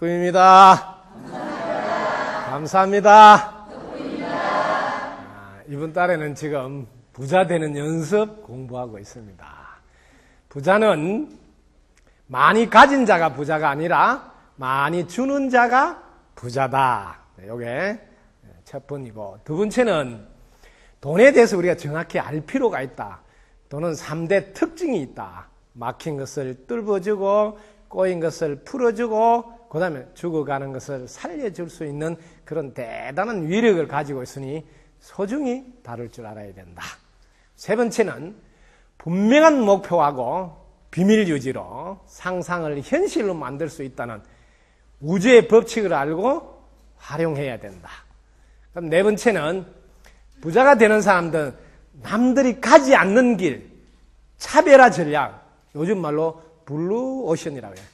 덕분입니다. 감사합니다. 이번 달에는 지금 부자 되는 연습 공부하고 있습니다. 부자는 많이 가진 자가 부자가 아니라 많이 주는 자가 부자다. 이게 첫 번이고, 두 번째는 돈에 대해서 우리가 정확히 알 필요가 있다. 돈은 3대 특징이 있다. 막힌 것을 뚫어주고, 꼬인 것을 풀어주고, 그 다음에 죽어가는 것을 살려줄 수 있는 그런 대단한 위력을 가지고 있으니 소중히 다룰 줄 알아야 된다. 세 번째는 분명한 목표하고 비밀 유지로 상상을 현실로 만들 수 있다는 우주의 법칙을 알고 활용해야 된다. 그럼 네 번째는 부자가 되는 사람들은 남들이 가지 않는 길, 차별화 전략, 요즘 말로 블루오션이라고 해요.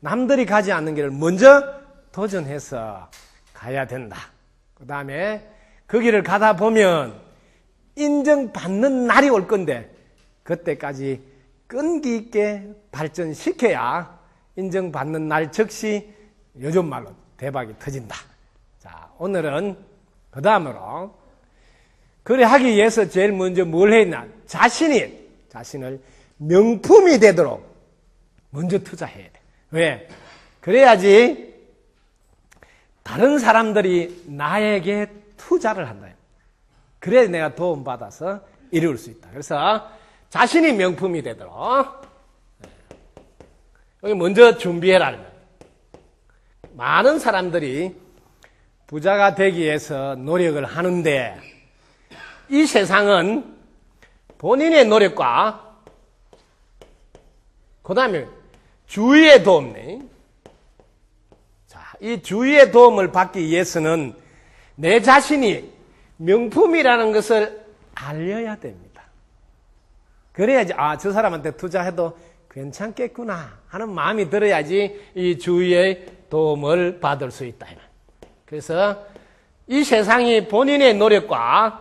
남들이 가지 않는 길을 먼저 도전해서 가야 된다. 그 다음에 그 길을 가다 보면 인정받는 날이 올 건데 그때까지 끈기 있게 발전시켜야 인정받는 날 즉시 요즘 말로 대박이 터진다. 자, 오늘은 그 다음으로 그래 하기 위해서 제일 먼저 뭘 해야 했나? 자신을 명품이 되도록 먼저 투자해야 돼. 왜? 그래야지 다른 사람들이 나에게 투자를 한다. 그래야 내가 도움받아서 이룰 수 있다. 그래서 자신이 명품이 되도록 여기 먼저 준비해라. 많은 사람들이 부자가 되기 위해서 노력을 하는데 이 세상은 본인의 노력과 그 다음에 주위의 도움네. 자, 이 주위의 도움을 받기 위해서는 내 자신이 명품이라는 것을 알려야 됩니다. 그래야지, 저 사람한테 투자해도 괜찮겠구나 하는 마음이 들어야지 이 주위의 도움을 받을 수 있다. 그래서 이 세상이 본인의 노력과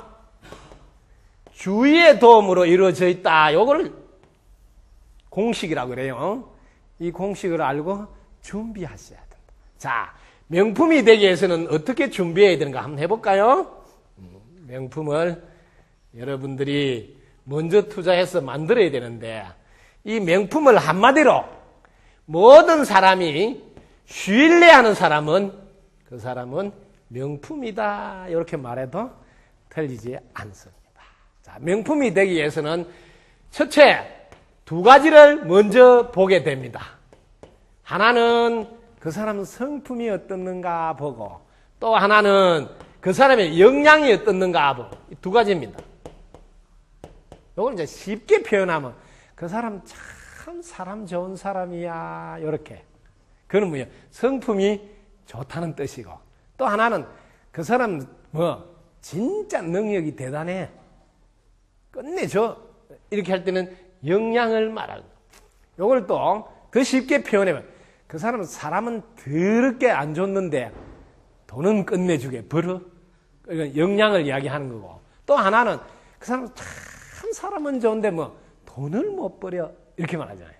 주위의 도움으로 이루어져 있다. 요걸 공식이라고 그래요. 이 공식을 알고 준비하셔야 된다. 자, 명품이 되기 위해서는 어떻게 준비해야 되는가 한번 해볼까요? 명품을 여러분들이 먼저 투자해서 만들어야 되는데 이 명품을 한마디로 모든 사람이 신뢰하는 사람은 그 사람은 명품이다 이렇게 말해도 틀리지 않습니다. 자, 명품이 되기 위해서는 첫째 두 가지를 먼저 보게 됩니다. 하나는 그 사람은 성품이 어떻는가 보고 또 하나는 그 사람의 역량이 어떻는가 보고 이 두 가지입니다. 이걸 이제 쉽게 표현하면 그 사람 참 사람 좋은 사람이야 이렇게 그건 뭐예요? 성품이 좋다는 뜻이고 또 하나는 그 사람 진짜 능력이 대단해 끝내줘 이렇게 할 때는 역량을 말하는 이걸 또 더 쉽게 표현하면 그 사람은 더럽게 안 줬는데 돈은 끝내주게 벌어 이건 역량을 이야기하는 거고 또 하나는 그 사람은 참 사람은 좋은데 돈을 못 벌여 이렇게 말하잖아요.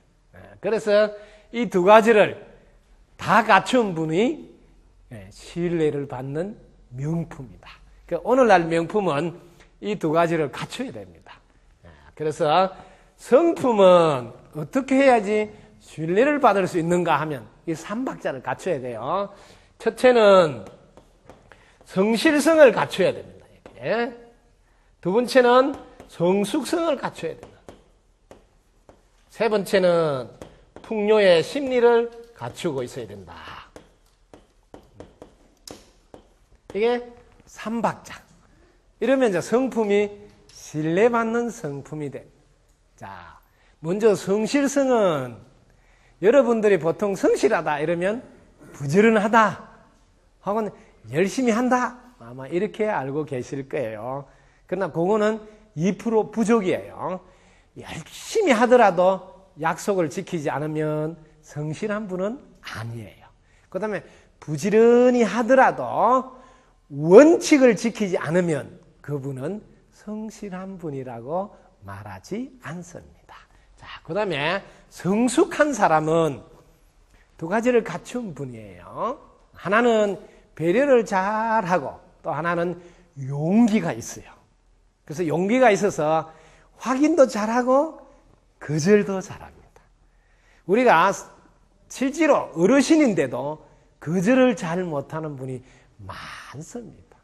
그래서 이 두 가지를 다 갖춘 분이 신뢰를 받는 명품이다. 오늘날 명품은 이 두 가지를 갖춰야 됩니다. 그래서 성품은 어떻게 해야지 신뢰를 받을 수 있는가 하면 이 3박자를 갖춰야 돼요. 첫째는 성실성을 갖춰야 됩니다. 두 번째는 성숙성을 갖춰야 됩니다. 세 번째는 풍요의 심리를 갖추고 있어야 된다. 이게 3박자. 이러면 이제 성품이 신뢰받는 성품이 돼. 자, 먼저 성실성은 여러분들이 보통 성실하다 이러면 부지런하다 혹은 열심히 한다 아마 이렇게 알고 계실 거예요. 그러나 그거는 2% 부족이에요. 열심히 하더라도 약속을 지키지 않으면 성실한 분은 아니에요. 그 다음에 부지런히 하더라도 원칙을 지키지 않으면 그분은 성실한 분이라고 말하지 않습니다. 자, 그 다음에 성숙한 사람은 두 가지를 갖춘 분이에요. 하나는 배려를 잘하고 또 하나는 용기가 있어요. 그래서 용기가 있어서 확인도 잘하고 거절도 잘합니다. 우리가 실제로 어르신인데도 거절을 잘 못하는 분이 많습니다.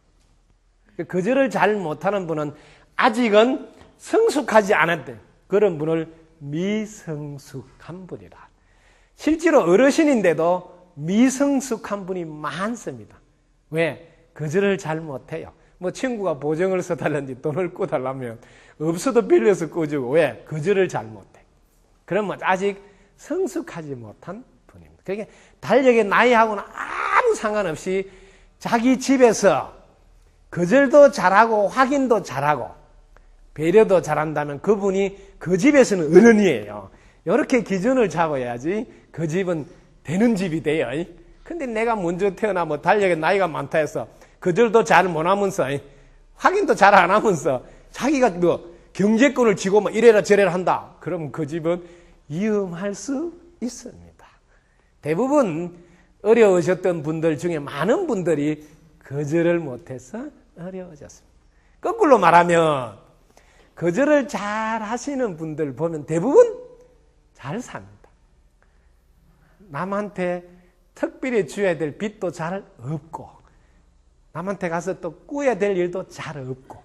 거절을 잘 못하는 분은 아직은 성숙하지 않았대. 그런 분을 미성숙한 분이라. 실제로 어르신인데도 미성숙한 분이 많습니다. 왜? 거절을 잘 못해요. 뭐 친구가 보증을 써달라는지 돈을 꿔달라면 없어도 빌려서 꿔주고. 왜? 거절을 잘 못해. 그러면 아직 성숙하지 못한 분입니다. 그러니까 달력의 나이하고는 아무 상관없이 자기 집에서 거절도 잘하고 확인도 잘하고 배려도 잘한다면 그분이 그 집에서는 어른이에요. 이렇게 기준을 잡아야지 그 집은 되는 집이 돼요. 근데 내가 먼저 태어나 뭐 달력의 나이가 많다 해서 거절도 잘 못하면서 확인도 잘 안 하면서 자기가 뭐 경제권을 쥐고 뭐 이래라 저래라 한다. 그럼 그 집은 위험할 수 있습니다. 대부분 어려우셨던 분들 중에 많은 분들이 거절을 못해서 어려워졌습니다. 거꾸로 말하면 거절을 잘 하시는 분들 보면 대부분 잘 삽니다. 남한테 특별히 줘야 될 빚도 잘 없고 남한테 가서 또 꾸야 될 일도 잘 없고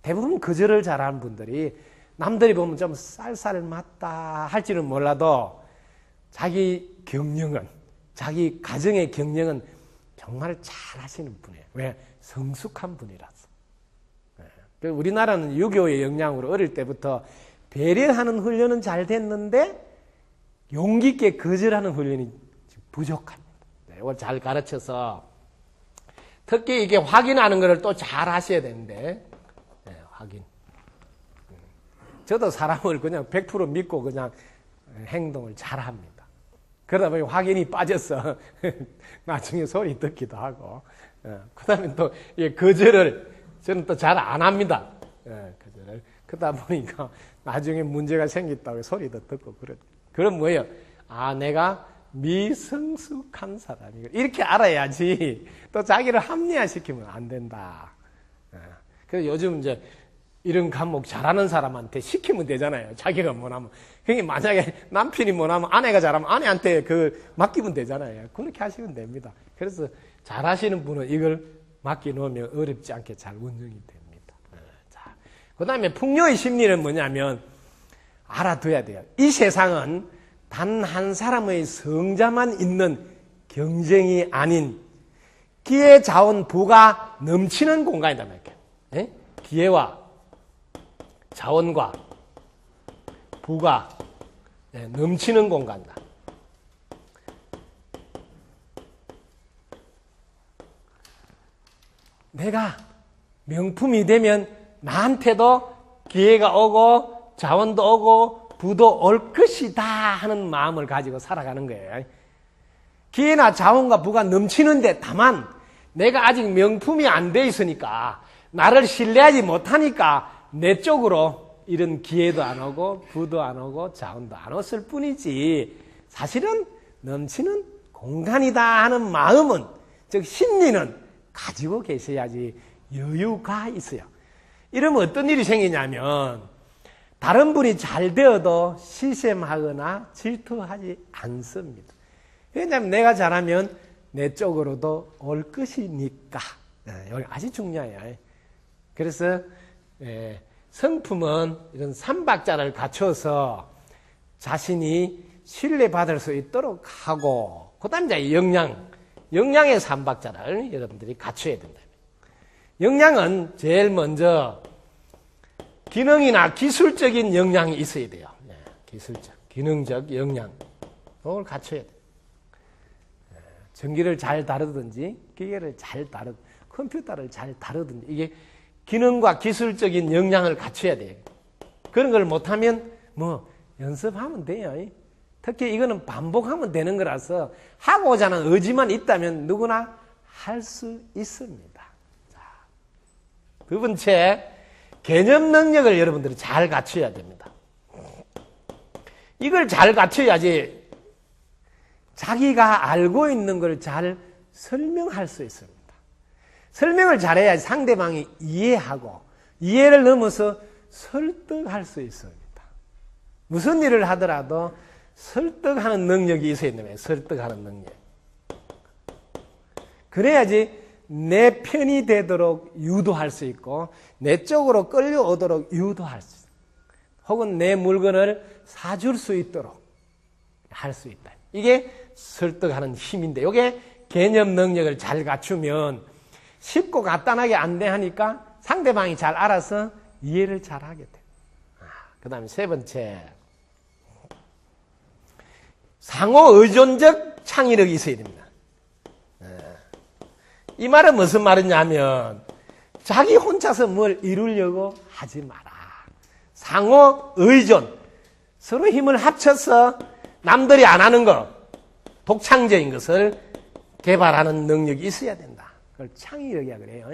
대부분 거절을 잘하는 분들이 남들이 보면 좀 쌀쌀맞다 할지는 몰라도 자기 경영은 자기 가정의 경영은 정말 잘 하시는 분이에요. 왜? 성숙한 분이라서. 우리나라는 유교의 영향으로 어릴 때부터 배려하는 훈련은 잘 됐는데 용기 있게 거절하는 훈련이 부족합니다. 이걸 잘 가르쳐서 특히 이게 확인하는 것을 또 잘 하셔야 되는데 확인. 저도 사람을 그냥 100% 믿고 그냥 행동을 잘 합니다. 그러다 보니 확인이 빠져서 나중에 소리 듣기도 하고 그 다음에 또 거절을 저는 또 잘 안 합니다. 거절을. 그러다 보니까 나중에 문제가 생겼다고 소리도 듣고 그럼 뭐예요? 아, 내가 미성숙한 사람이고 이렇게 알아야지 또 자기를 합리화시키면 안 된다. 그래서 요즘 이제 이런 과목 잘하는 사람한테 시키면 되잖아요. 자기가 못하면. 그게 만약에 남편이 못하면 아내가 잘하면 아내한테 맡기면 되잖아요. 그렇게 하시면 됩니다. 그래서 잘하시는 분은 이걸 맡겨놓으면 어렵지 않게 잘 운영이 됩니다. 자, 그 다음에 풍요의 심리는 뭐냐면 알아둬야 돼요. 이 세상은 단 한 사람의 성자만 있는 경쟁이 아닌 기회, 자원, 부가 넘치는 공간이다 말이에요. 기회와 자원과 부가 넘치는 공간이다. 내가 명품이 되면 나한테도 기회가 오고 자원도 오고 부도 올 것이다 하는 마음을 가지고 살아가는 거예요. 기회나 자원과 부가 넘치는데 다만 내가 아직 명품이 안 돼 있으니까 나를 신뢰하지 못하니까 내 쪽으로 이런 기회도 안 오고 부도 안 오고 자원도 안 왔을 뿐이지 사실은 넘치는 공간이다 하는 마음은 즉 심리는 가지고 계셔야지 여유가 있어요. 이러면 어떤 일이 생기냐면 다른 분이 잘 되어도 시샘하거나 질투하지 않습니다. 왜냐하면 내가 잘하면 내 쪽으로도 올 것이니까. 여기 아주 중요해요. 그래서 성품은 이런 삼박자를 갖춰서 자신이 신뢰받을 수 있도록 하고 그 다음에 이제 역량의 삼박자를 여러분들이 갖춰야 된다. 역량은 제일 먼저 기능이나 기술적인 역량이 있어야 돼요. 기능적 역량. 그걸 갖춰야 돼요. 전기를 잘 다루든지 기계를 잘 다루든지 컴퓨터를 잘 다루든지 이게 기능과 기술적인 역량을 갖춰야 돼요. 그런 걸 못하면 뭐 연습하면 돼요. 특히 이거는 반복하면 되는 거라서 하고자 하는 의지만 있다면 누구나 할 수 있습니다. 자, 두 번째, 개념 능력을 여러분들이 잘 갖춰야 됩니다. 이걸 잘 갖춰야지 자기가 알고 있는 걸 잘 설명할 수 있습니다. 설명을 잘해야지 상대방이 이해하고 이해를 넘어서 설득할 수 있습니다. 무슨 일을 하더라도 설득하는 능력이 있어야 됩니다. 설득하는 능력. 그래야지 내 편이 되도록 유도할 수 있고 내 쪽으로 끌려오도록 유도할 수 있고 혹은 내 물건을 사줄 수 있도록 할 수 있다. 이게 설득하는 힘인데 이게 개념 능력을 잘 갖추면 쉽고 간단하게 안내하니까 상대방이 잘 알아서 이해를 잘 하게 돼. 그 다음에 세 번째, 상호 의존적 창의력이 있어야 됩니다. 이 말은 무슨 말이냐면 자기 혼자서 뭘 이루려고 하지 마라. 상호 의존, 서로 힘을 합쳐서 남들이 안 하는 것, 독창적인 것을 개발하는 능력이 있어야 된다. 그걸 창의력이라 그래요.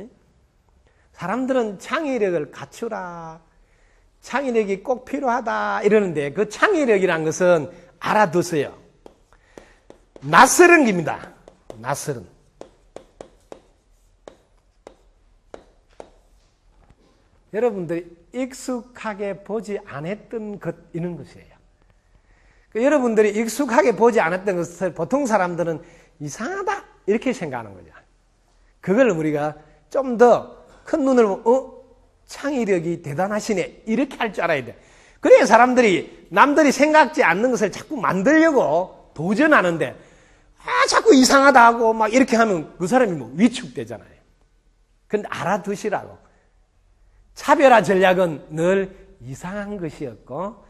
사람들은 창의력을 갖추라, 창의력이 꼭 필요하다 이러는데 그 창의력이란 것은 알아두세요. 낯설은 겁니다. 낯설은. 여러분들이 익숙하게 보지 않았던 것 이런 것이에요. 여러분들이 익숙하게 보지 않았던 것을 보통 사람들은 이상하다 이렇게 생각하는 거죠. 그걸 우리가 좀 더 큰 눈을 보고 창의력이 대단하시네 이렇게 할 줄 알아야 돼. 그래야 사람들이 남들이 생각지 않는 것을 자꾸 만들려고 도전하는데 자꾸 이상하다 하고 막 이렇게 하면 그 사람이 뭐 위축되잖아요. 근데 알아두시라고. 차별화 전략은 늘 이상한 것이었고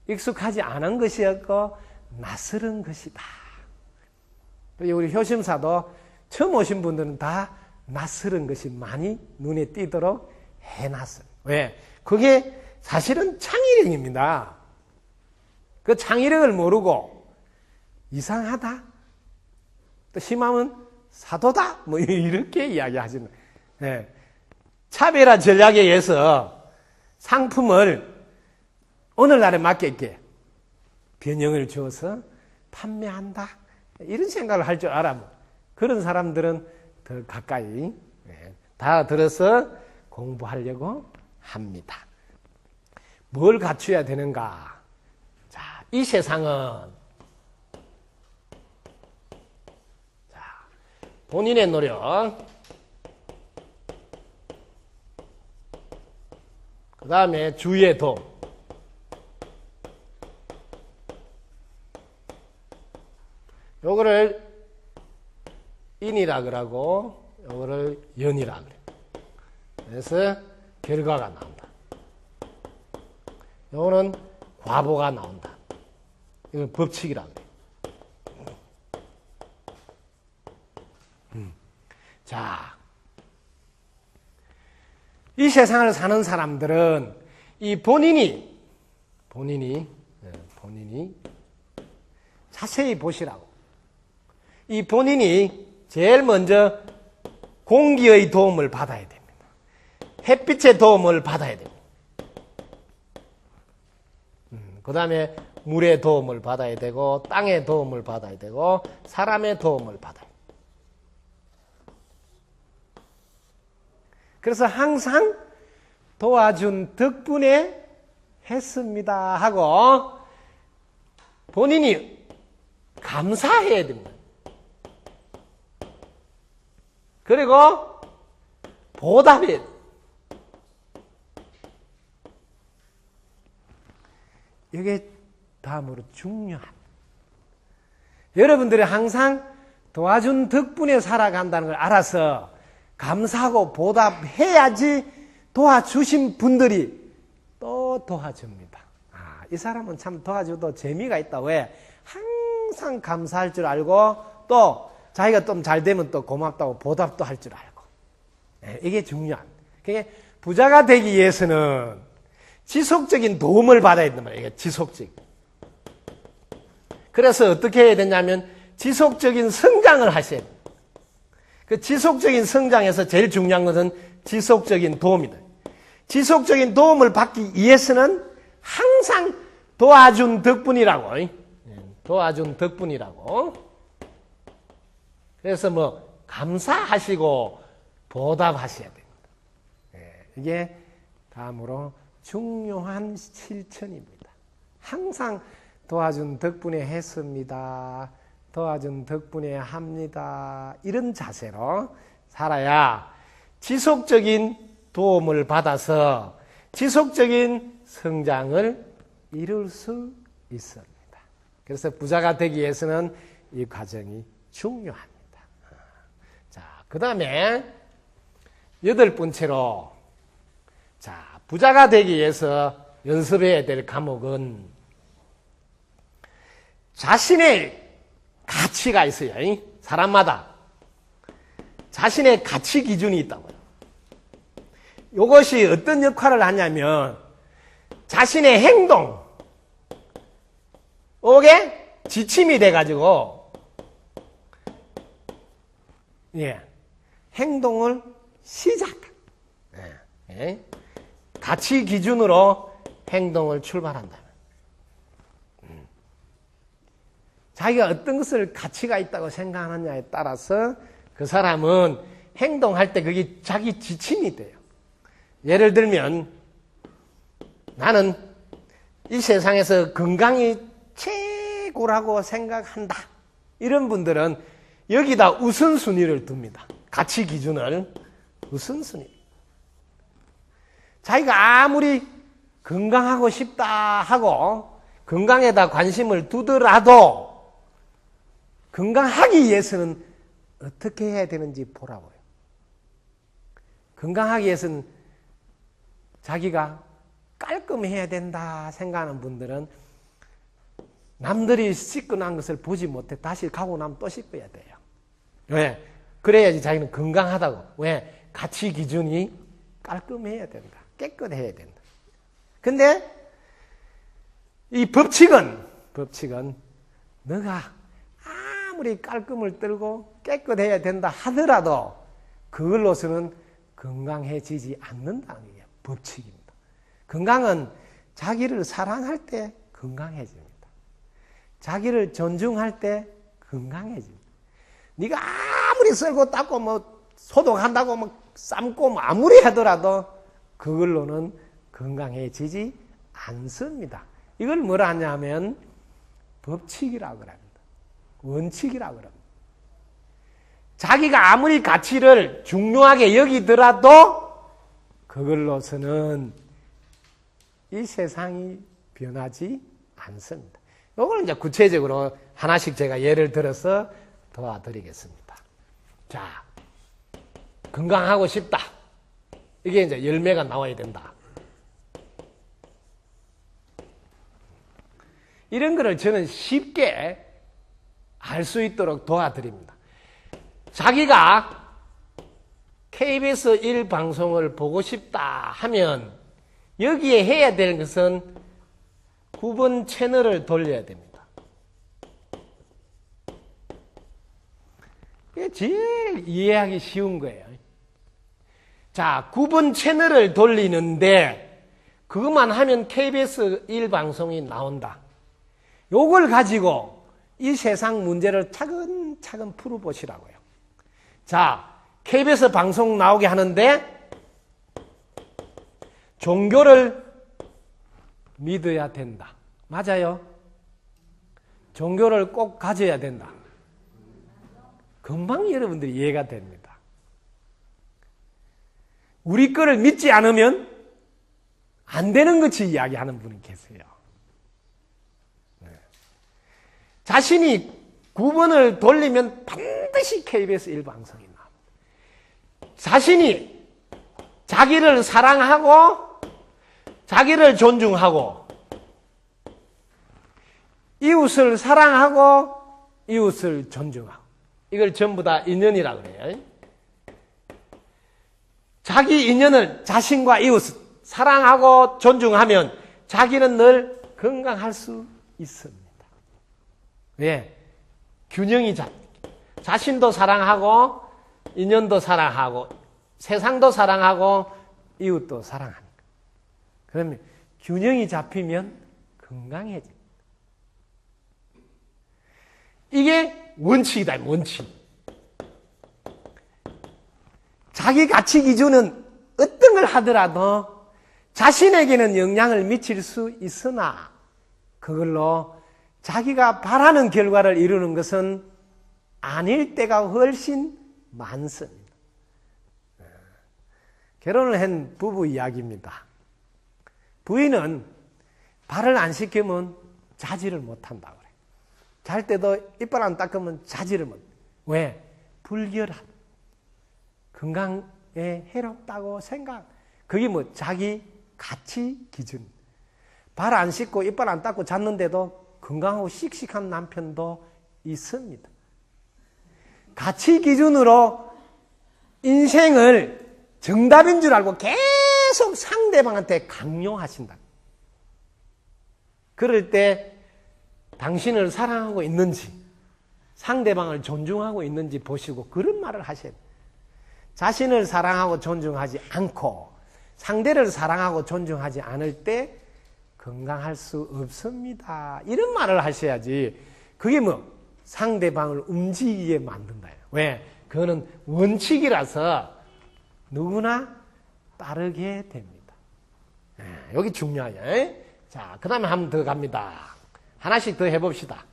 익숙하지 않은 것이었고 낯설은 것이다. 우리 효심사도 처음 오신 분들은 다 낯설은 것이 많이 눈에 띄도록 해놨어요. 왜? 그게 사실은 창의력입니다. 그 창의력을 모르고 이상하다, 또 심하면 사도다, 뭐 이렇게 이야기하시는. 네. 차별화 전략에 의해서 상품을 오늘날에 맞게 변형을 주어서 판매한다. 이런 생각을 할 줄 알아. 그런 사람들은 더 가까이 다 들어서 공부하려고 합니다. 뭘 갖춰야 되는가? 자, 이 세상은 본인의 노력, 그 다음에 주위의 도움, 요거를 인이라 그러고 요거를 연이라 그래. 그래서 결과가 나온다. 요거는 과보가 나온다. 이건 법칙이라 그래. 자, 이 세상을 사는 사람들은 이 본인이 자세히 보시라고. 이 본인이 제일 먼저 공기의 도움을 받아야 됩니다. 햇빛의 도움을 받아야 됩니다. 그 다음에 물의 도움을 받아야 되고 땅의 도움을 받아야 되고 사람의 도움을 받아야 돼요. 그래서 항상 도와준 덕분에 했습니다 하고 본인이 감사해야 됩니다. 그리고 보답해야 돼요. 이게 다음으로 중요한. 여러분들이 항상 도와준 덕분에 살아간다는 걸 알아서 감사하고 보답해야지 도와주신 분들이 또 도와줍니다. 이 사람은 참 도와줘도 재미가 있다. 왜? 항상 감사할 줄 알고 또 자기가 좀 잘 되면 또 고맙다고 보답도 할 줄 알고. 이게 중요한. 그게 부자가 되기 위해서는 지속적인 도움을 받아야 된단 말이에요. 지속적. 그래서 어떻게 해야 되냐면 지속적인 성장을 하셔야 돼요. 그 지속적인 성장에서 제일 중요한 것은 지속적인 도움이다. 지속적인 도움을 받기 위해서는 항상 도와준 덕분이라고. 도와준 덕분이라고. 그래서 뭐 감사하시고 보답하셔야 됩니다. 이게 다음으로 중요한 실천입니다. 항상 도와준 덕분에 했습니다. 도와준 덕분에 합니다. 이런 자세로 살아야 지속적인 도움을 받아서 지속적인 성장을 이룰 수 있습니다. 그래서 부자가 되기 위해서는 이 과정이 중요합니다. 자, 그 다음에 8번째로, 자, 부자가 되기 위해서 연습해야 될 과목은 자신의 가치가 있어요. 사람마다 자신의 가치 기준이 있다고요. 이것이 어떤 역할을 하냐면 자신의 행동, 이게 지침이 돼가지고 행동을 시작한다. 가치 기준으로 행동을 출발한다. 자기가 어떤 것을 가치가 있다고 생각하느냐에 따라서 그 사람은 행동할 때 그게 자기 지침이 돼요. 예를 들면 나는 이 세상에서 건강이 최고라고 생각한다. 이런 분들은 여기다 우선순위를 둡니다. 가치 기준을 우선순위. 자기가 아무리 건강하고 싶다 하고 건강에다 관심을 두더라도 건강하기 위해서는 어떻게 해야 되는지 보라고요. 건강하기 위해서는 자기가 깔끔해야 된다 생각하는 분들은 남들이 씻고 난 것을 보지 못해 다시 가고 나면 또 씻어야 돼요. 왜? 그래야지 자기는 건강하다고. 왜? 가치 기준이 깔끔해야 된다. 깨끗해야 된다. 근데 이 법칙은 너가 아무리 깔끔을 떨고 깨끗해야 된다 하더라도 그걸로서는 건강해지지 않는다는 게 법칙입니다. 건강은 자기를 사랑할 때 건강해집니다. 자기를 존중할 때 건강해집니다. 네가 아무리 썰고 닦고 뭐 소독한다고 뭐 삶고 뭐 아무리 하더라도 그걸로는 건강해지지 않습니다. 이걸 뭐라 하냐면 법칙이라고 합니다. 원칙이라고 합니다. 자기가 아무리 가치를 중요하게 여기더라도 그걸로서는 이 세상이 변하지 않습니다. 이걸 이제 구체적으로 하나씩 제가 예를 들어서 도와드리겠습니다. 자, 건강하고 싶다. 이게 이제 열매가 나와야 된다. 이런 거를 저는 쉽게 알 수 있도록 도와드립니다. 자기가 KBS 1 방송을 보고 싶다 하면 여기에 해야 되는 것은 9번 채널을 돌려야 됩니다. 이게 제일 이해하기 쉬운 거예요. 자, 9번 채널을 돌리는데 그것만 하면 KBS 1 방송이 나온다. 요걸 가지고 이 세상 문제를 차근차근 풀어보시라고요. 자, KBS 방송 나오게 하는데 종교를 믿어야 된다. 맞아요? 종교를 꼭 가져야 된다. 금방 여러분들이 이해가 됩니다. 우리 거를 믿지 않으면 안 되는 것이 이야기하는 분이 계세요. 자신이 9번을 돌리면 반드시 KBS 1방송이 나옵니다. 자신이 자기를 사랑하고 자기를 존중하고 이웃을 사랑하고 이웃을 존중하고 이걸 전부 다 인연이라고 그래요. 자기 인연을 자신과 이웃을 사랑하고 존중하면 자기는 늘 건강할 수 있습니다. 왜? 균형이 자신도 사랑하고 인연도 사랑하고 세상도 사랑하고 이웃도 사랑하니까. 그러면 균형이 잡히면 건강해집니다. 이게 원칙이다, 원칙. 자기 가치 기준은 어떤 걸 하더라도 자신에게는 영향을 미칠 수 있으나 그걸로 자기가 바라는 결과를 이루는 것은 아닐 때가 훨씬 많습니다. 결혼을 한 부부 이야기입니다. 부인은 발을 안 씻기면 자지를 못한다고 그래요. 잘 때도 이빨 안 닦으면 자지를 못. 왜? 불결한. 건강에 해롭다고 생각. 그게 뭐 자기 가치 기준. 발 안 씻고 이빨 안 닦고 잤는데도 건강하고 씩씩한 남편도 있습니다. 가치 기준으로 인생을 정답인 줄 알고 계속 상대방한테 강요하신다. 그럴 때 당신을 사랑하고 있는지 상대방을 존중하고 있는지 보시고 그런 말을 하셔야 돼요. 자신을 사랑하고 존중하지 않고 상대를 사랑하고 존중하지 않을 때 건강할 수 없습니다. 이런 말을 하셔야지. 그게 뭐 상대방을 움직이게 만든다. 왜? 그거는 원칙이라서 누구나 따르게 됩니다. 여기 중요하죠. 자, 그 다음에 한 번 더 갑니다. 하나씩 더 해봅시다.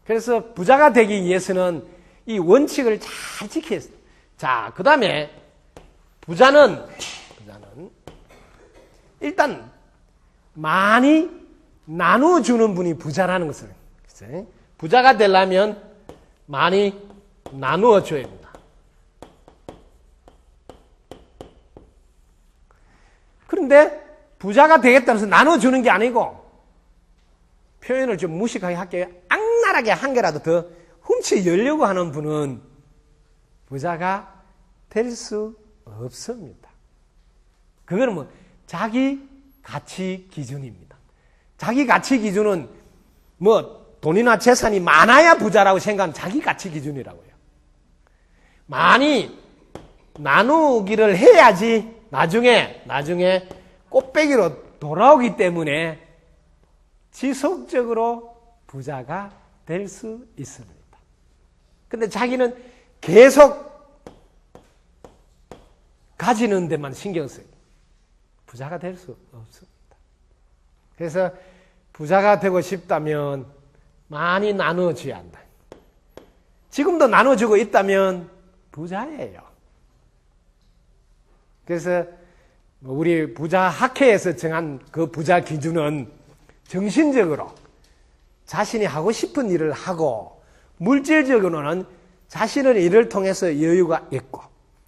그래서 부자가 되기 위해서는 이 원칙을 잘 지켜야 돼요. 자, 그 다음에 부자는 일단 많이 나눠주는 분이 부자라는 것을. 부자가 되려면 많이 나누어줘야 됩니다. 그런데 부자가 되겠다고 해서 나눠주는 게 아니고 표현을 좀 무식하게 할게요. 악랄하게 한 개라도 더 훔치려고 하는 분은 부자가 될 수 없습니다. 그거는 뭐 자기 가치 기준입니다. 자기 가치 기준은 뭐 돈이나 재산이 많아야 부자라고 생각하는 자기 가치 기준이라고요. 많이 나누기를 해야지 나중에 꽃배기로 돌아오기 때문에 지속적으로 부자가 될 수 있습니다. 근데 자기는 계속 가지는 데만 신경 써요. 부자가 될 수 없습니다. 그래서 부자가 되고 싶다면 많이 나눠줘야 한다. 지금도 나눠주고 있다면 부자예요. 그래서 우리 부자 학회에서 정한 그 부자 기준은 정신적으로 자신이 하고 싶은 일을 하고 물질적으로는 자신의 일을 통해서 여유가 있고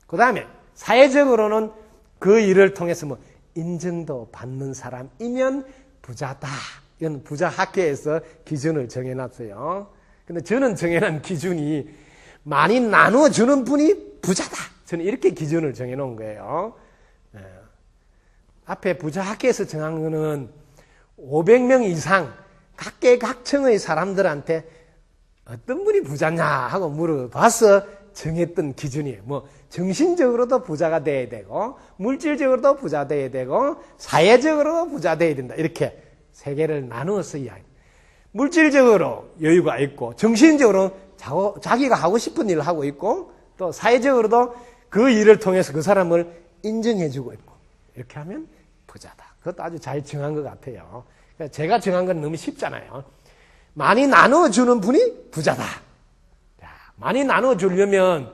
그 다음에 사회적으로는 그 일을 통해서 뭐 인정도 받는 사람이면 부자다. 이건 부자 학회에서 기준을 정해놨어요. 근데 저는 정해놓은 기준이 많이 나눠주는 분이 부자다. 저는 이렇게 기준을 정해놓은 거예요. 앞에 부자 학회에서 정한 거는 500명 이상 각계각층의 사람들한테 어떤 분이 부자냐 하고 물어봐서 정했던 기준이에요. 뭐 정신적으로도 부자가 돼야 되고 물질적으로도 부자 돼야 되고 사회적으로도 부자 돼야 된다. 이렇게 세 개를 나누어서 이야기. 물질적으로 여유가 있고 정신적으로 자기가 하고 싶은 일을 하고 있고 또 사회적으로도 그 일을 통해서 그 사람을 인정해주고 있고 이렇게 하면 부자다. 그것도 아주 잘 정한 것 같아요. 그러니까 제가 정한 건 너무 쉽잖아요. 많이 나눠주는 분이 부자다. 많이 나눠주려면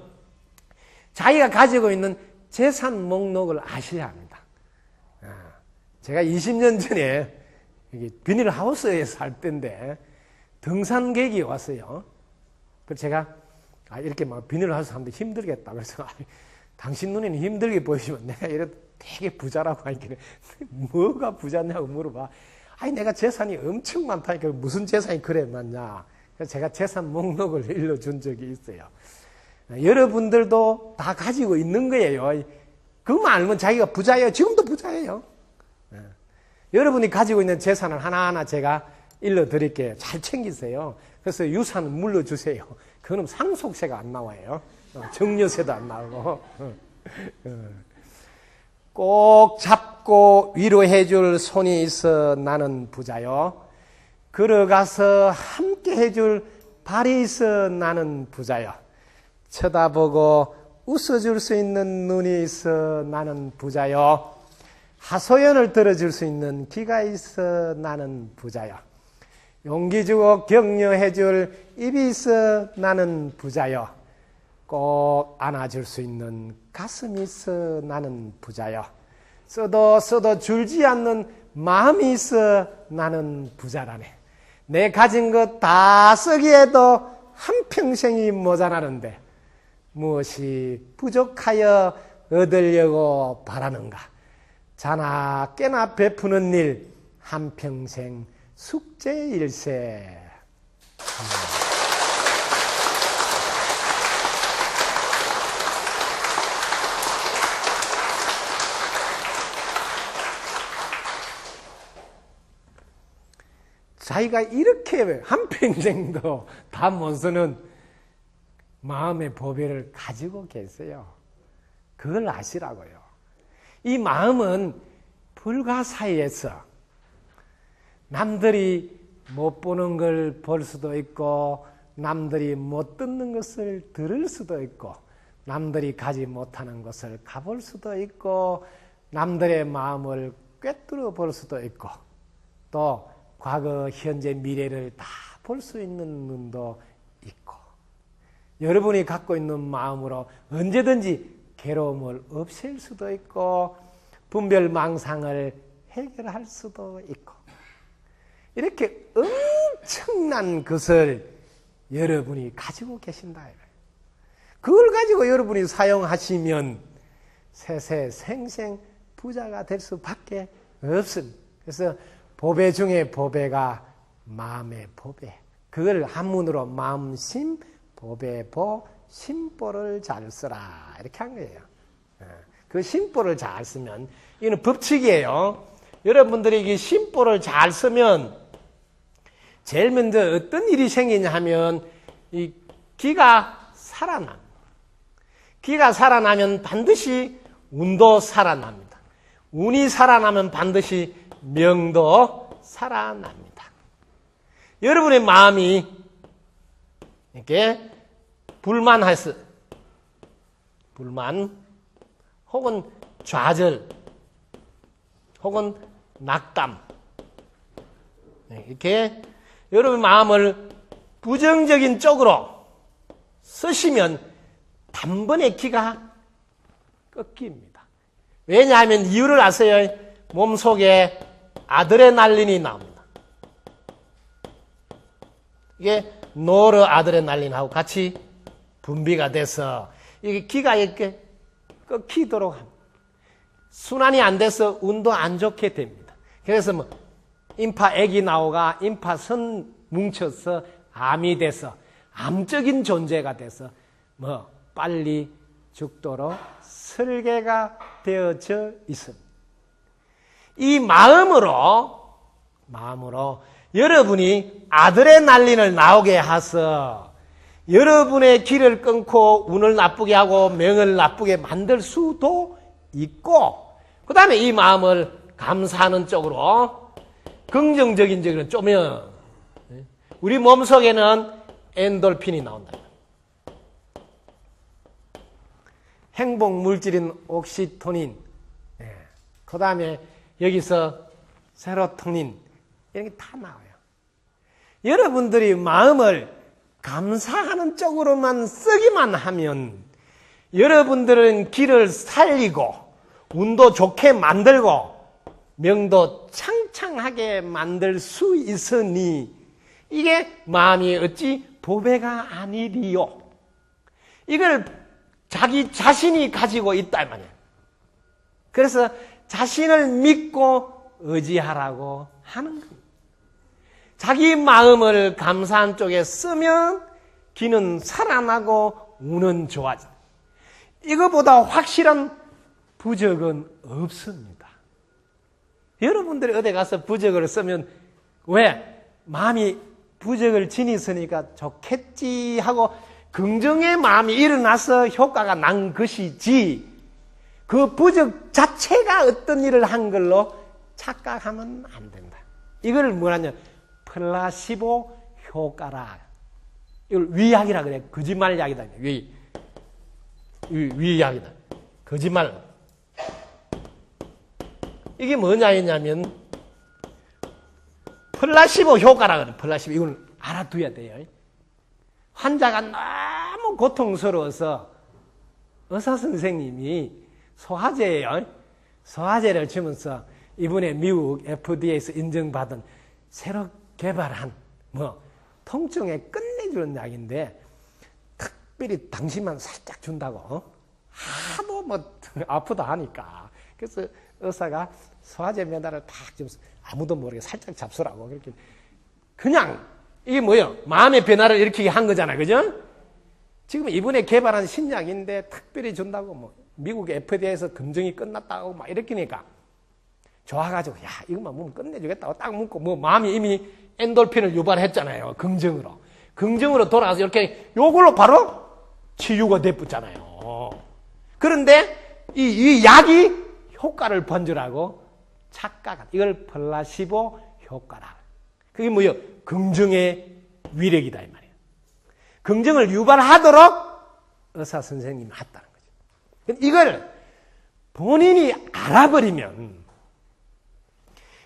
자기가 가지고 있는 재산 목록을 아셔야 합니다. 제가 20년 전에 비닐하우스에 살 때인데 등산객이 왔어요. 그래서 제가 이렇게 막 비닐하우스 하는데 힘들겠다. 그래서 당신 눈에는 힘들게 보이시면 내가 이래도 되게 부자라고 하니까 뭐가 부자냐고 물어봐. 아니 내가 재산이 엄청 많다니까 무슨 재산이 그래 많냐. 그래서 제가 재산 목록을 일러준 적이 있어요. 여러분들도 다 가지고 있는 거예요. 그것만 알면 자기가 부자예요. 지금도 부자예요. 여러분이 가지고 있는 재산을 하나하나 제가 일러드릴게요. 잘 챙기세요. 그래서 유산은 물려주세요. 그거는 상속세가 안 나와요. 증여세도 안 나오고. 꼭 잡고 위로해 줄 손이 있어 나는 부자요. 걸어가서 함께 해줄 발이 있어 나는 부자요. 쳐다보고 웃어줄 수 있는 눈이 있어 나는 부자요. 하소연을 들어줄 수 있는 귀가 있어 나는 부자요. 용기 주고 격려해줄 입이 있어 나는 부자요. 꼭 안아줄 수 있는 가슴이 있어 나는 부자요. 써도 줄지 않는 마음이 있어 나는 부자라네. 내 가진 것 다 쓰기에도 한평생이 모자라는데 무엇이 부족하여 얻으려고 바라는가. 자나 깨나 베푸는 일 한평생 숙제일세. 자기가 이렇게 한평생도 다 못 쓰는 마음의 보배를 가지고 계세요. 그걸 아시라고요. 이 마음은 불가사의에서 남들이 못 보는 걸 볼 수도 있고 남들이 못 듣는 것을 들을 수도 있고 남들이 가지 못하는 것을 가볼 수도 있고 남들의 마음을 꿰뚫어 볼 수도 있고 또 과거, 현재, 미래를 다 볼 수 있는 눈도 있고 여러분이 갖고 있는 마음으로 언제든지 괴로움을 없앨 수도 있고 분별 망상을 해결할 수도 있고 이렇게 엄청난 것을 여러분이 가지고 계신다. 그걸 가지고 여러분이 사용하시면 세세생생 부자가 될 수밖에 없습니다. 그래서 보배 중에 보배가 마음의 보배. 그걸 한문으로 마음심 보배보 심보를 잘 쓰라 이렇게 한 거예요. 그 심보를 잘 쓰면 이거는 법칙이에요. 여러분들이 이 심보를 잘 쓰면 제일 먼저 어떤 일이 생기냐 하면 이 기가 살아납니다. 기가 살아나면 반드시 운도 살아납니다. 운이 살아나면 반드시 명도 살아납니다. 여러분의 마음이 이렇게 불만 혹은 좌절 혹은 낙담 이렇게 여러분 마음을 부정적인 쪽으로 쓰시면 단번에 기가 꺾입니다. 왜냐하면 이유를 아세요? 몸속에 아드레날린이 나옵니다. 이게 노르아드레날린하고 같이 분비가 돼서 이게 기가 이렇게 꺾이도록 합니다. 순환이 안 돼서 운도 안 좋게 됩니다. 그래서 뭐 임파액이 나오가 임파선 뭉쳐서 암이 돼서 암적인 존재가 돼서 뭐 빨리 죽도록 설계가 되어져 있습니다. 이 마음으로 여러분이 아드레날린을 나오게 해서 여러분의 길을 끊고 운을 나쁘게 하고 명을 나쁘게 만들 수도 있고 그 다음에 이 마음을 감사하는 쪽으로 긍정적인 쪽으로 쪼면 우리 몸속에는 엔돌핀이 나온다. 행복 물질인 옥시토닌 그 다음에 여기서 세로토닌 이런 게 다 나와요. 여러분들이 마음을 감사하는 쪽으로만 쓰기만 하면 여러분들은 길을 살리고 운도 좋게 만들고 명도 창창하게 만들 수 있으니 이게 마음이 어찌 보배가 아니리요. 이걸 자기 자신이 가지고 있다 이 말이에요. 그래서 자신을 믿고 의지하라고 하는 겁니다. 자기 마음을 감사한 쪽에 쓰면 기는 살아나고 운은 좋아진다. 이거보다 확실한 부적은 없습니다. 여러분들이 어디 가서 부적을 쓰면 왜? 마음이 부적을 지니으니까 좋겠지 하고 긍정의 마음이 일어나서 효과가 난 것이지 그 부적 자체가 어떤 일을 한 걸로 착각하면 안 된다. 이걸 뭐라냐? 플라시보 효과라. 이걸 위약이라 그래. 거짓말 약이다. 위약이다. 거짓말. 이게 뭐냐 했냐면 플라시보 효과라 그래. 플라시보. 이건 알아둬야 돼요. 환자가 너무 고통스러워서 의사 선생님이 소화제예요. 소화제를 주면서 이번에 미국 FDA에서 인정받은 새로 개발한 통증에 끝내주는 약인데 특별히 당신만 살짝 준다고. 하도 아프다 하니까. 그래서 의사가 소화제 메달을 탁 주면서 아무도 모르게 살짝 잡수라고. 그렇게 그냥 이게 마음의 변화를 일으키게 한 거잖아. 그죠? 지금 이번에 개발한 신약인데 특별히 준다고 미국 FDA에서 검증이 끝났다고 막 이렇게니까 좋아가지고 이것만 먹으면 끝내주겠다고 딱 먹고 마음이 이미 엔돌핀을 유발했잖아요. 긍정으로 돌아가서 이렇게 요걸로 바로 치유가 됐었잖아요. 그런데 이 약이 효과를 번주라고 착각한 이걸 플라시보 효과라. 그게 긍정의 위력이다 이 말이에요. 긍정을 유발하도록 의사 선생님이 했다는 거죠. 이걸 본인이 알아버리면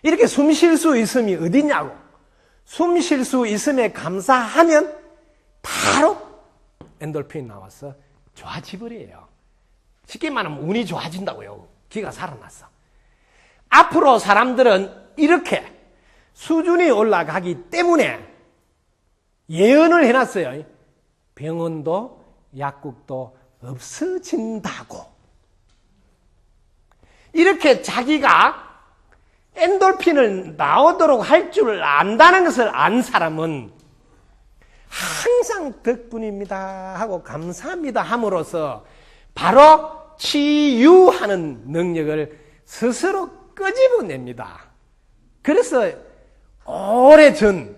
이렇게 숨 쉴 수 있음이 어디냐고. 숨 쉴 수 있음에 감사하면 바로 엔돌핀이 나와서 좋아지버려요. 쉽게 말하면 운이 좋아진다고요. 기가 살아났어. 앞으로 사람들은 이렇게 수준이 올라가기 때문에 예언을 해놨어요. 병원도 약국도 없어진다고. 이렇게 자기가 엔돌핀을 나오도록 할 줄 안다는 것을 안 사람은 항상 덕분입니다 하고 감사합니다 함으로써 바로 치유하는 능력을 스스로 끄집어냅니다. 그래서 오래전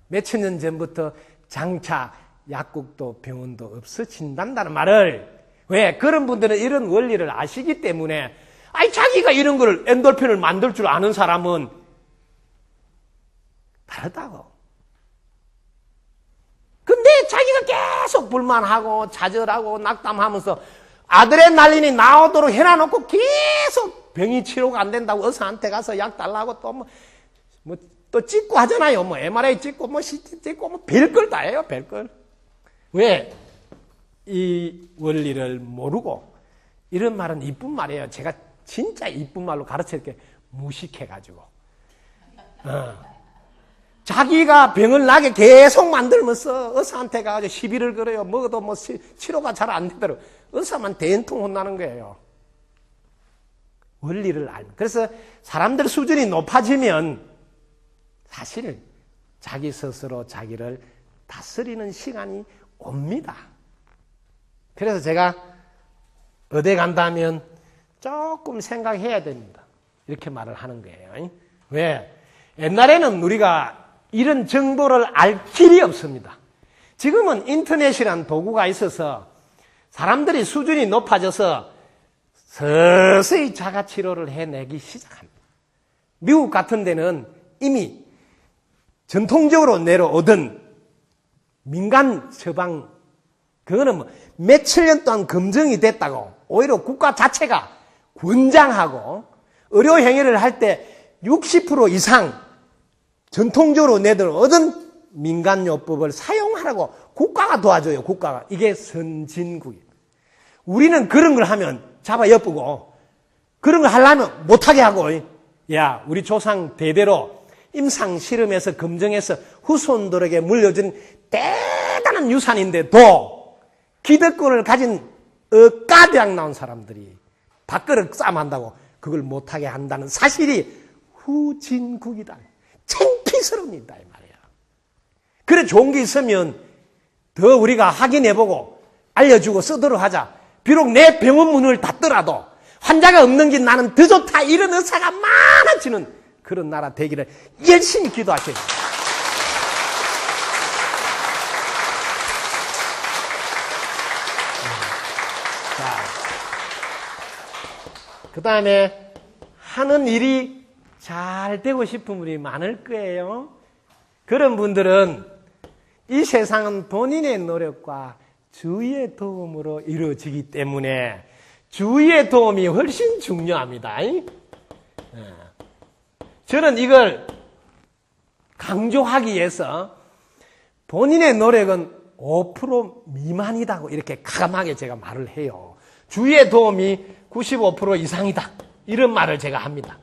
몇천 년 전부터 장차 약국도 병원도 없어진다는 말을 왜? 그런 분들은 이런 원리를 아시기 때문에 자기가 이런 걸 엔돌핀을 만들 줄 아는 사람은 다르다고. 근데 자기가 계속 불만하고 좌절하고 낙담하면서 아드레날린이 나오도록 해놔놓고 계속 병이 치료가 안 된다고 의사한테 가서 약 달라고 또 찍고 하잖아요. MRI 찍고 CT 찍고 별걸 다 해요. 별걸. 왜? 이 원리를 모르고 이런 말은 이쁜 말이에요. 제가 진짜 이쁜 말로 가르칠게 무식해가지고. 자기가 병을 나게 계속 만들면서 의사한테 가서 시비를 걸어요. 먹어도 치료가 잘 안 되더라고. 의사만 대인통 혼나는 거예요. 원리를 알면. 그래서 사람들 수준이 높아지면 사실 자기 스스로 자기를 다스리는 시간이 옵니다. 그래서 제가 어디 간다면 조금 생각해야 됩니다. 이렇게 말을 하는 거예요. 왜? 옛날에는 우리가 이런 정보를 알 길이 없습니다. 지금은 인터넷이라는 도구가 있어서 사람들이 수준이 높아져서 서서히 자가치료를 해내기 시작합니다. 미국 같은 데는 이미 전통적으로 내려오던 민간 처방, 그거는 며칠 년 동안 검증이 됐다고 오히려 국가 자체가 권장하고 의료 행위를 할 때 60% 이상 전통적으로 내려오던 민간요법을 사용하라고 국가가 도와줘요. 국가가. 이게 선진국이에요. 우리는 그런 걸 하면 잡아 엿보고 그런 걸 하려면 못하게 하고 우리 조상 대대로 임상실험에서 검증해서 후손들에게 물려준 대단한 유산인데도 기득권을 가진 억가대학 나온 사람들이 밥그릇 싸움한다고 그걸 못하게 한다는 사실이 후진국이다. 창피스럽니다. 이 말이야. 그래 좋은 게 있으면 더 우리가 확인해보고 알려주고 쓰도록 하자. 비록 내 병원 문을 닫더라도 환자가 없는 게 나는 더 좋다. 이런 의사가 많아지는 그런 나라 되기를 열심히 기도하셔야 돼요. 자, 그 다음에 하는 일이 잘 되고 싶은 분이 많을 거예요. 그런 분들은 이 세상은 본인의 노력과 주위의 도움으로 이루어지기 때문에 주위의 도움이 훨씬 중요합니다. 저는 이걸 강조하기 위해서 본인의 노력은 5% 미만이다고 이렇게 가감하게 제가 말을 해요. 주위의 도움이 95% 이상이다. 이런 말을 제가 합니다.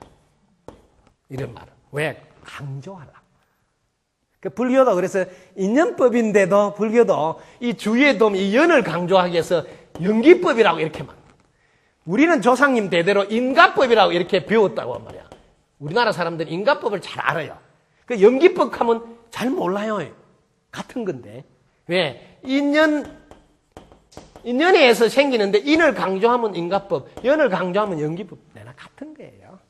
이런 말을. 왜? 강조하라. 불교도 그래서 인연법인데도 불교도 이 주위의 도움, 이 연을 강조하기 위해서 연기법이라고 이렇게 말. 우리는 조상님 대대로 인가법이라고 이렇게 배웠다고 말이야. 우리나라 사람들은 인가법을 잘 알아요. 그 연기법 하면 잘 몰라요. 같은 건데. 왜? 인연에 의해서 생기는데 인을 강조하면 인가법, 연을 강조하면 연기법. 내나 같은 거예요.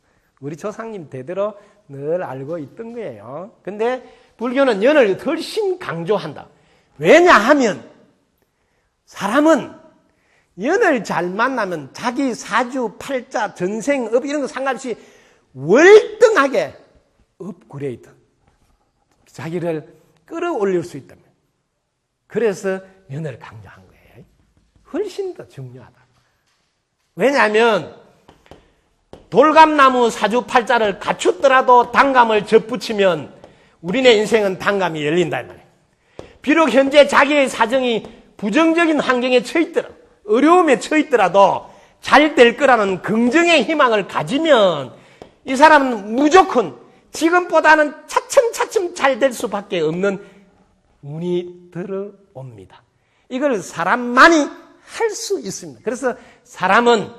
우리 조상님 대대로 늘 알고 있던 거예요. 근데 불교는 연을 훨씬 강조한다. 왜냐하면 사람은 연을 잘 만나면 자기 사주, 팔자, 전생, 업 이런 거 상관없이 월등하게 업그레이드, 자기를 끌어올릴 수 있다면. 그래서 연을 강조한 거예요. 훨씬 더 중요하다. 왜냐하면 돌감나무 사주팔자를 갖췄더라도 단감을 접붙이면 우리네 인생은 단감이 열린다 이 말이에요. 비록 현재 자기의 사정이 부정적인 환경에 처했더라, 어려움에 처했더라도 잘 될 거라는 긍정의 희망을 가지면 이 사람은 무조건 지금보다는 차츰차츰 잘 될 수밖에 없는 운이 들어옵니다. 이걸 사람만이 할 수 있습니다. 그래서 사람은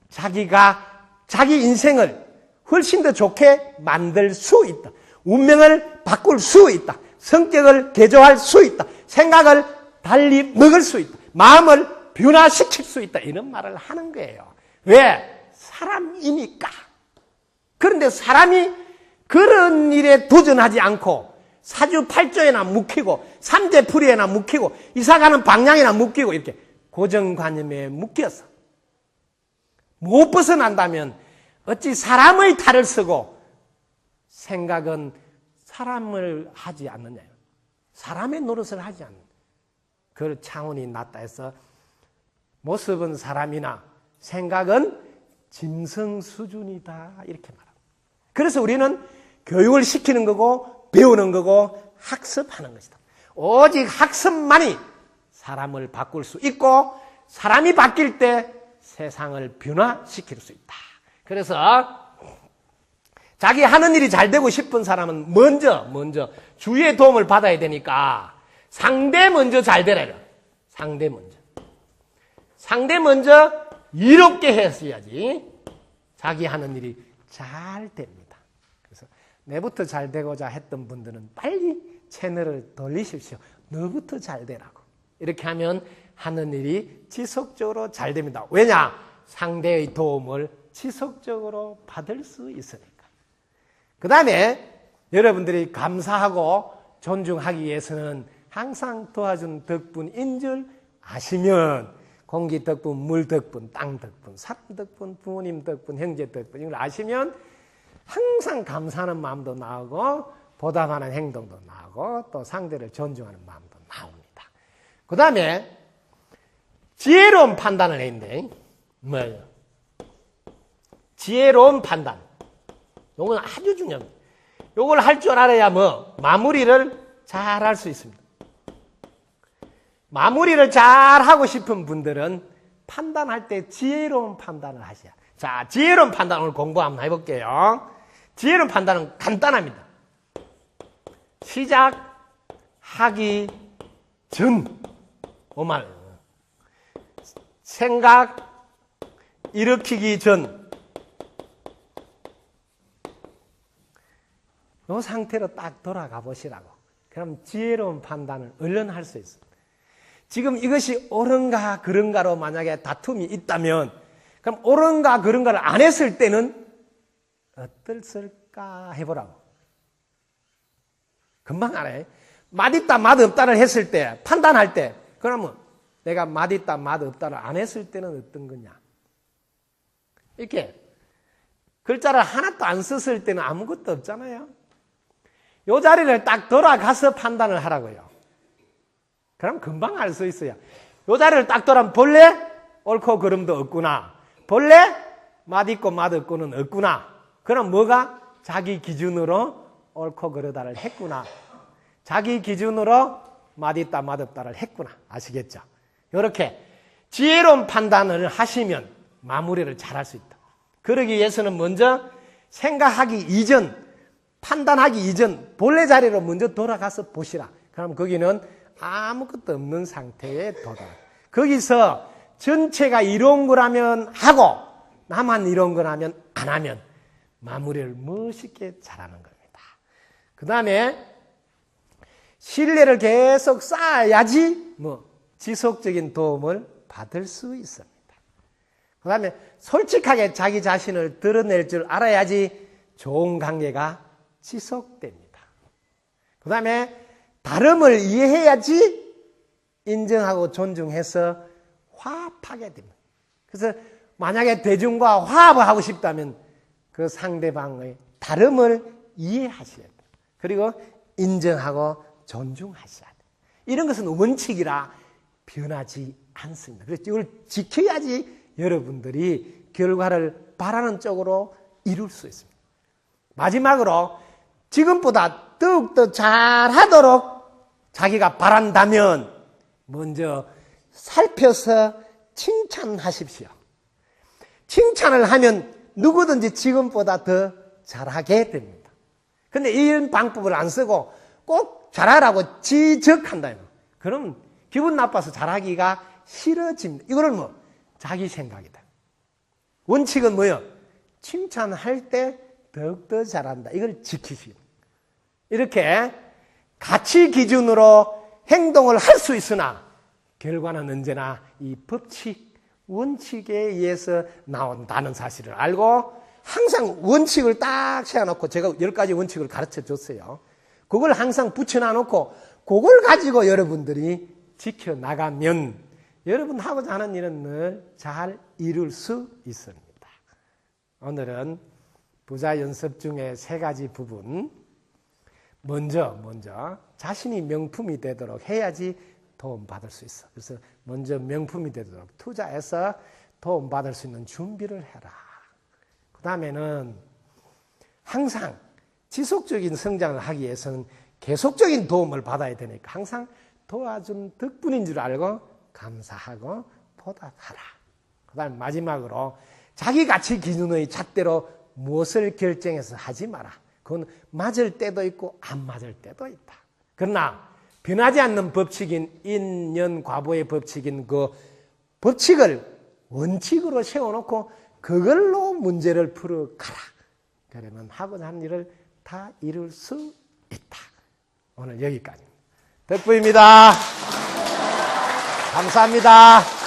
자기 인생을 훨씬 더 좋게 만들 수 있다. 운명을 바꿀 수 있다. 성격을 개조할 수 있다. 생각을 달리 먹을 수 있다. 마음을 변화시킬 수 있다. 이런 말을 하는 거예요. 왜? 사람이니까. 그런데 사람이 그런 일에 도전하지 않고 사주팔조에나 묵히고 삼재풀이에나 묵히고 이사가는 방향에나 묵히고 이렇게 고정관념에 묶여서 못 벗어난다면 어찌 사람의 탈을 쓰고 생각은 사람을 하지 않느냐. 사람의 노릇을 하지 않는 그 차원이 낮다 해서 모습은 사람이나 생각은 짐승 수준이다 이렇게 말합니다. 그래서 우리는 교육을 시키는 거고 배우는 거고 학습하는 것이다. 오직 학습만이 사람을 바꿀 수 있고 사람이 바뀔 때 세상을 변화시킬 수 있다. 그래서 자기 하는 일이 잘 되고 싶은 사람은 먼저 주위의 도움을 받아야 되니까 상대 먼저 잘 되라. 상대 먼저 이롭게 했어야지 자기 하는 일이 잘 됩니다. 그래서 내부터 잘 되고자 했던 분들은 빨리 채널을 돌리십시오. 너부터 잘 되라고. 이렇게 하면 하는 일이 지속적으로 잘 됩니다. 왜냐? 상대의 도움을 지속적으로 받을 수 있으니까. 그 다음에 여러분들이 감사하고 존중하기 위해서는 항상 도와준 덕분인 줄 아시면 공기 덕분, 물 덕분, 땅 덕분, 사람 덕분, 부모님 덕분, 형제 덕분 이걸 아시면 항상 감사하는 마음도 나오고 보답하는 행동도 나오고 또 상대를 존중하는 마음도 나옵니다. 그 다음에 지혜로운 판단을 했는데 뭐예요? 지혜로운 판단. 이건 아주 중요합니다. 이걸 할 줄 알아야 마무리를 잘 할 수 있습니다. 마무리를 잘 하고 싶은 분들은 판단할 때 지혜로운 판단을 하셔야. 자, 지혜로운 판단 오늘 공부 한번 해볼게요. 지혜로운 판단은 간단합니다. 시작하기 전, 오말 생각 일으키기 전, 이 상태로 딱 돌아가 보시라고. 그럼 지혜로운 판단을 얼른 할 수 있습니다. 지금 이것이 옳은가 그런가로 만약에 다툼이 있다면 그럼 옳은가 그런가를 안 했을 때는 어떨까 해보라고. 금방 알아요. 맛있다 맛없다를 했을 때 판단할 때 그러면 내가 맛있다 맛없다를 안 했을 때는 어떤 거냐. 이렇게 글자를 하나도 안 썼을 때는 아무것도 없잖아요. 요 자리를 딱 돌아가서 판단을 하라고요. 그럼 금방 알 수 있어요. 요 자리를 딱 돌아면 본래 옳고 그름도 없구나. 본래 맛있고 맛없고는 없구나. 그럼 뭐가 자기 기준으로 옳고 그르다를 했구나. 자기 기준으로 맛있다 맛없다를 했구나. 아시겠죠? 이렇게 지혜로운 판단을 하시면 마무리를 잘할 수 있다. 그러기 위해서는 먼저 생각하기 이전, 판단하기 이전 본래 자리로 먼저 돌아가서 보시라. 그럼 거기는 아무것도 없는 상태에 도달. 거기서 전체가 이로운 거라면 하고 나만 이로운 거라면 안 하면 마무리를 멋있게 잘하는 겁니다. 그 다음에 신뢰를 계속 쌓아야지 지속적인 도움을 받을 수 있습니다. 그 다음에 솔직하게 자기 자신을 드러낼 줄 알아야지 좋은 관계가 지속됩니다. 그 다음에 다름을 이해해야지 인정하고 존중해서 화합하게 됩니다. 그래서 만약에 대중과 화합을 하고 싶다면 그 상대방의 다름을 이해하셔야 돼요. 그리고 인정하고 존중하셔야 돼요. 이런 것은 원칙이라 변하지 않습니다. 그래서 이걸 지켜야지 여러분들이 결과를 바라는 쪽으로 이룰 수 있습니다. 마지막으로 지금보다 더욱더 잘하도록 자기가 바란다면 먼저 살펴서 칭찬하십시오. 칭찬을 하면 누구든지 지금보다 더 잘하게 됩니다. 그런데 이런 방법을 안 쓰고 꼭 잘하라고 지적한다. 그럼 기분 나빠서 잘하기가 싫어집니다. 이거는 자기 생각이다. 원칙은 뭐예요? 칭찬할 때 더욱더 잘한다. 이걸 지키시오. 이렇게 가치 기준으로 행동을 할 수 있으나 결과는 언제나 이 법칙, 원칙에 의해서 나온다는 사실을 알고 항상 원칙을 딱 세워놓고 제가 10가지 원칙을 가르쳐 줬어요. 그걸 항상 붙여놔놓고 그걸 가지고 여러분들이 지켜나가면 여러분 하고자 하는 일은 늘 잘 이룰 수 있습니다. 오늘은 부자 연습 중에 3가지 부분. 먼저 자신이 명품이 되도록 해야지 도움받을 수 있어. 그래서 먼저 명품이 되도록 투자해서 도움받을 수 있는 준비를 해라. 그 다음에는 항상 지속적인 성장을 하기 위해서는 계속적인 도움을 받아야 되니까 항상 도와준 덕분인 줄 알고 감사하고 보답하라. 그 다음에 마지막으로 자기 가치 기준의 잣대로 무엇을 결정해서 하지 마라. 그건 맞을 때도 있고 안 맞을 때도 있다. 그러나 변하지 않는 법칙인 인연과보의 법칙인 그 법칙을 원칙으로 세워놓고 그걸로 문제를 풀어가라. 그러면 하고자 하는 일을 다 이룰 수 있다. 오늘 여기까지입니다. 덕부입니다. 감사합니다.